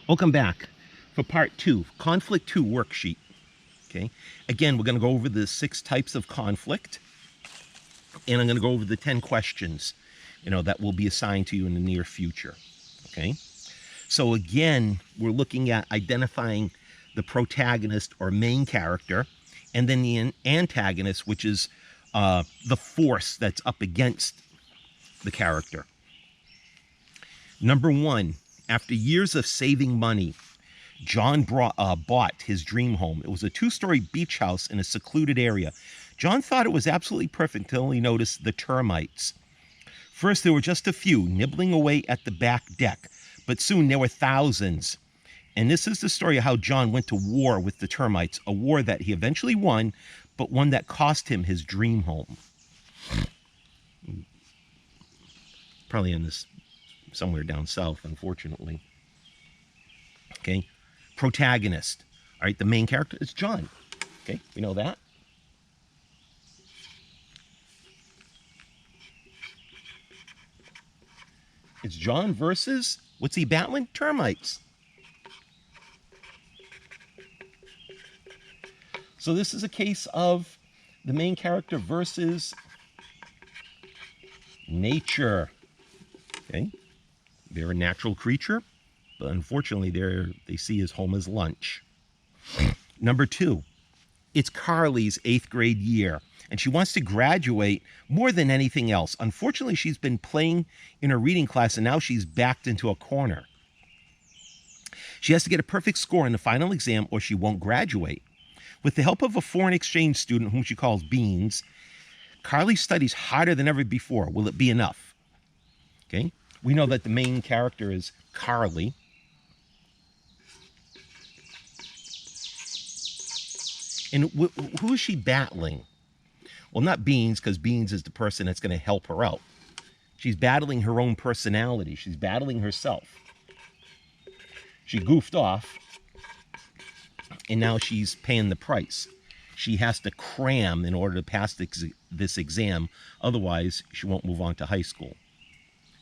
Welcome back for part 2, conflict 2 worksheet. Okay, again, we're going to go over the 6 types of conflict, and I'm going to go over the 10 questions, that will be assigned to you in the near future. Okay, so again, we're looking at identifying the protagonist or main character, and then the antagonist, which is the force that's up against the character. Number 1, after years of saving money, John bought his dream home. It was a 2-story beach house in a secluded area. John thought it was absolutely perfect until he noticed the termites. First, there were just a few nibbling away at the back deck, but soon there were thousands. And this is the story of how John went to war with the termites, a war that he eventually won, but one that cost him his dream home. Probably in this somewhere down south, unfortunately. Okay, protagonist. All right, the main character is John. Okay, we know that. It's John versus, what's he battling? Termites. So this is a case of the main character versus nature. Okay, they're a natural creature, but unfortunately they see his home as lunch. Number 2, it's Carly's 8th grade year, and she wants to graduate more than anything else. Unfortunately, she's been playing in her reading class, and now she's backed into a corner. She has to get a perfect score in the final exam or she won't graduate. With the help of a foreign exchange student whom she calls Beans, Carly studies harder than ever before. Will it be enough? Okay, we know that the main character is Carly. And who is she battling? Well, not Beans, because Beans is the person that's going to help her out. She's battling her own personality. She's battling herself. She goofed off, and now she's paying the price. She has to cram in order to pass this exam. Otherwise, she won't move on to high school.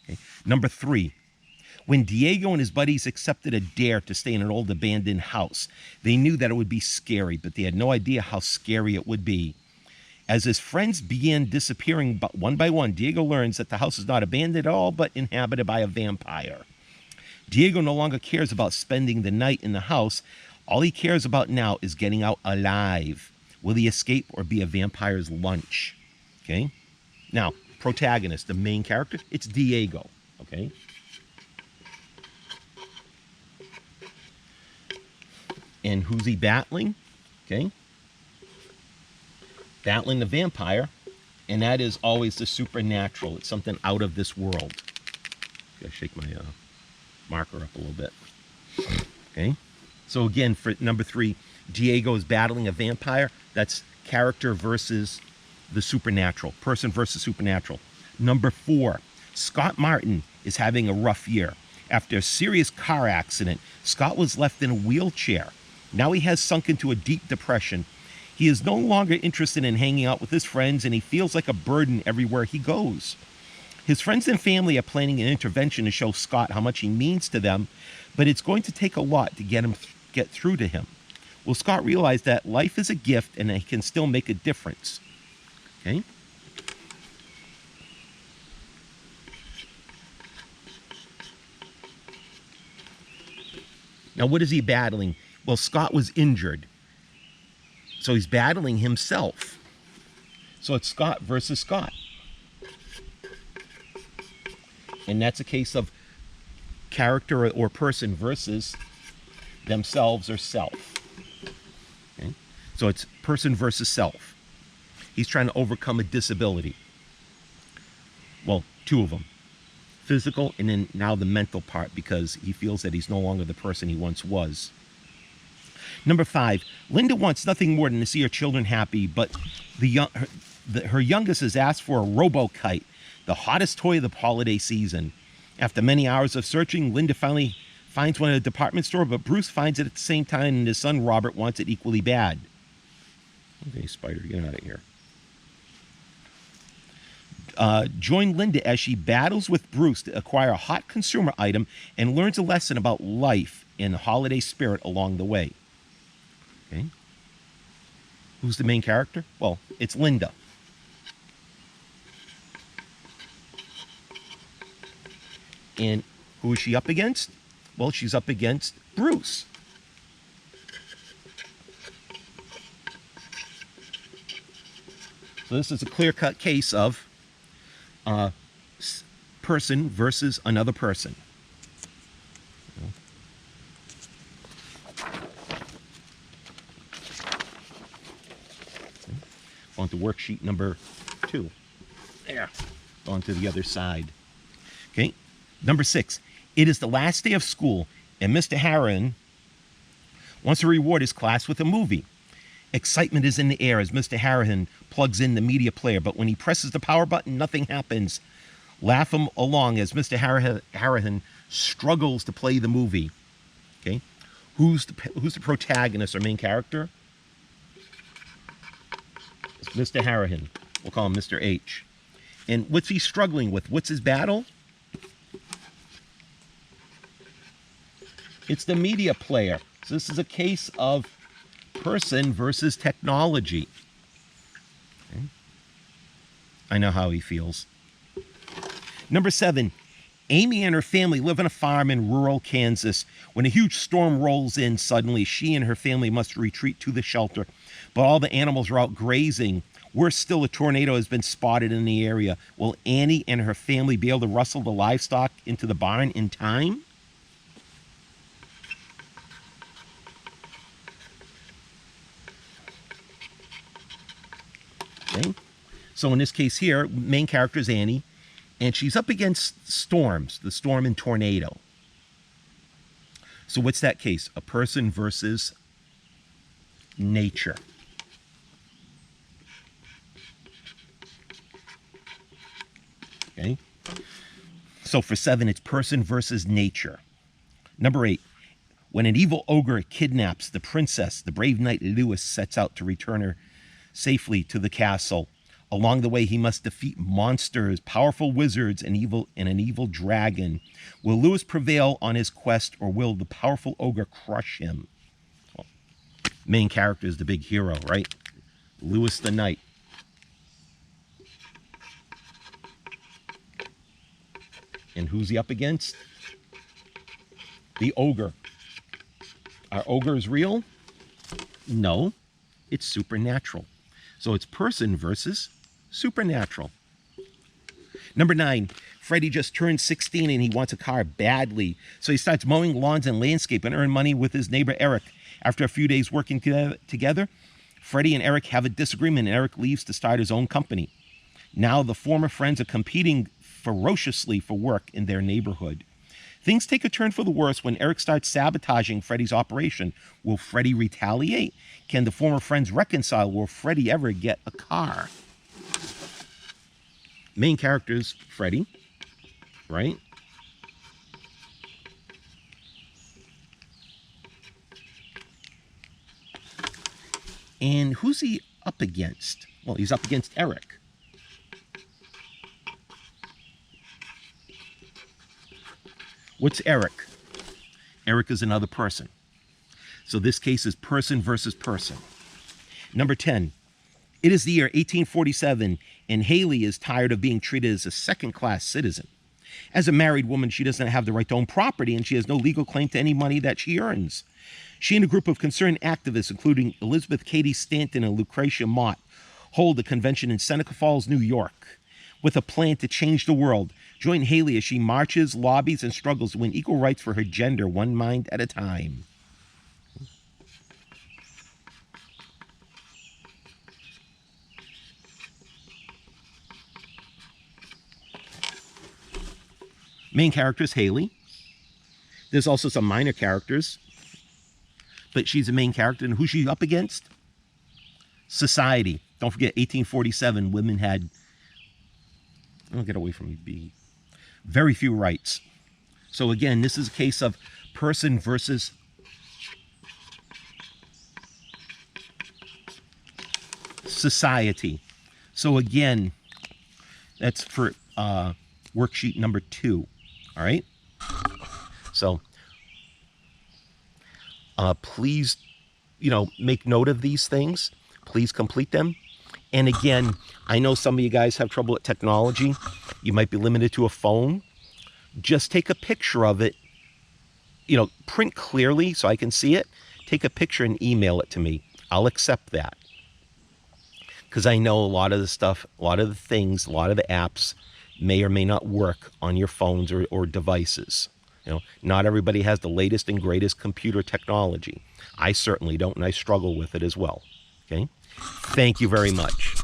Okay. Number 3, when Diego and his buddies accepted a dare to stay in an old abandoned house, they knew that it would be scary, but they had no idea how scary it would be. As his friends began disappearing one by one, Diego learns that the house is not abandoned at all, but inhabited by a vampire. Diego no longer cares about spending the night in the house. All he cares about now is getting out alive. Will he escape or be a vampire's lunch? Okay. Now, protagonist, the main character, it's Diego. Okay. And who's he battling? Okay. Battling the vampire, and that is always the supernatural. It's something out of this world. Gotta shake my marker up a little bit. Okay. So again, for number 3, Diego is battling a vampire. That's character versus the supernatural. Person versus supernatural. Number 4, Scott Martin is having a rough year. After a serious car accident, Scott was left in a wheelchair. Now he has sunk into a deep depression. He is no longer interested in hanging out with his friends, and he feels like a burden everywhere he goes. His friends and family are planning an intervention to show Scott how much he means to them, but it's going to take a lot to get through to him. Will Scott realize that life is a gift and that he can still make a difference? Okay? Now, what is he battling? Well, Scott was injured, so he's battling himself. So it's Scott versus Scott. And that's a case of character or person versus themselves or self. Okay? So it's person versus self. He's trying to overcome a disability. Well, 2 of them. Physical and then now the mental part, because he feels that he's no longer the person he once was. Number 5, Linda wants nothing more than to see her children happy, but her youngest has asked for a robo-kite, the hottest toy of the holiday season. After many hours of searching, Linda finally finds one at a department store, but Bruce finds it at the same time, and his son Robert wants it equally bad. Okay, Spider, get out of here. Join Linda as she battles with Bruce to acquire a hot consumer item and learns a lesson about life and the holiday spirit along the way. Okay. Who's the main character? Well, it's Linda. And who is she up against? Well, she's up against Bruce. So this is a clear-cut case of person versus another person. On to worksheet number 2. There. On to the other side. Okay. Number 6. It is the last day of school, and Mr. Harron wants to reward his class with a movie. Excitement is in the air as Mr. Harron plugs in the media player, but when he presses the power button, nothing happens. Laugh him along as Mr. Harron struggles to play the movie. Okay. Who's the protagonist or main character? It's Mr. Harron. We'll call him Mr. H. And what's he struggling with? What's his battle? It's the media player. So this is a case of person versus technology. Okay. I know how he feels. Number 7. Amy and her family live on a farm in rural Kansas. When a huge storm rolls in suddenly, she and her family must retreat to the shelter. But all the animals are out grazing. Worse still, a tornado has been spotted in the area. Will Annie and her family be able to rustle the livestock into the barn in time? Okay. So in this case here, main character is Annie, and she's up against storms, the storm and tornado. So what's that case? A person versus nature. Okay. So for 7, it's person versus nature. Number 8. When an evil ogre kidnaps the princess, the brave knight Lewis sets out to return her safely to the castle. Along the way, he must defeat monsters, powerful wizards, and an evil dragon. Will Lewis prevail on his quest, or will the powerful ogre crush him? Well, main character is the big hero, right? Lewis the Knight. And who's he up against? The ogre. Are ogres real? No, it's supernatural. So it's person versus supernatural. Number 9, Freddie just turned 16 and he wants a car badly. So he starts mowing lawns and landscape and earn money with his neighbor Eric. After a few days working together, Freddie and Eric have a disagreement and Eric leaves to start his own company. Now the former friends are competing ferociously for work in their neighborhood. Things take a turn for the worse when Eric starts sabotaging Freddie's operation. Will Freddie retaliate? Can the former friends reconcile? Will Freddie ever get a car? Main character is Freddie, right? And who's he up against? Well, he's up against Eric. What's Eric? Eric is another person. So this case is person versus person. Number 10. It is the year 1847, and Haley is tired of being treated as a second-class citizen. As a married woman, she doesn't have the right to own property, and she has no legal claim to any money that she earns. She and a group of concerned activists, including Elizabeth Cady Stanton and Lucretia Mott, hold a convention in Seneca Falls, New York, with a plan to change the world. Join Haley as she marches, lobbies, and struggles to win equal rights for her gender, one mind at a time. Main character is Haley. There's also some minor characters, but she's the main character. And who's she up against? Society. Don't forget, 1847, women had, oh, get away from me, B, very few rights. So again, this is a case of person versus society. So again, that's for worksheet number 2. All right. So Please, make note of these things. Please complete them. And again, I know some of you guys have trouble with technology. You might be limited to a phone. Just take a picture of it, print clearly so I can see it. Take a picture and email it to me. I'll accept that. Because I know a lot of the stuff, a lot of the things, a lot of the apps may or may not work on your phones or devices. Not everybody has the latest and greatest computer technology. I certainly don't, and I struggle with it as well. Okay? Thank you very much.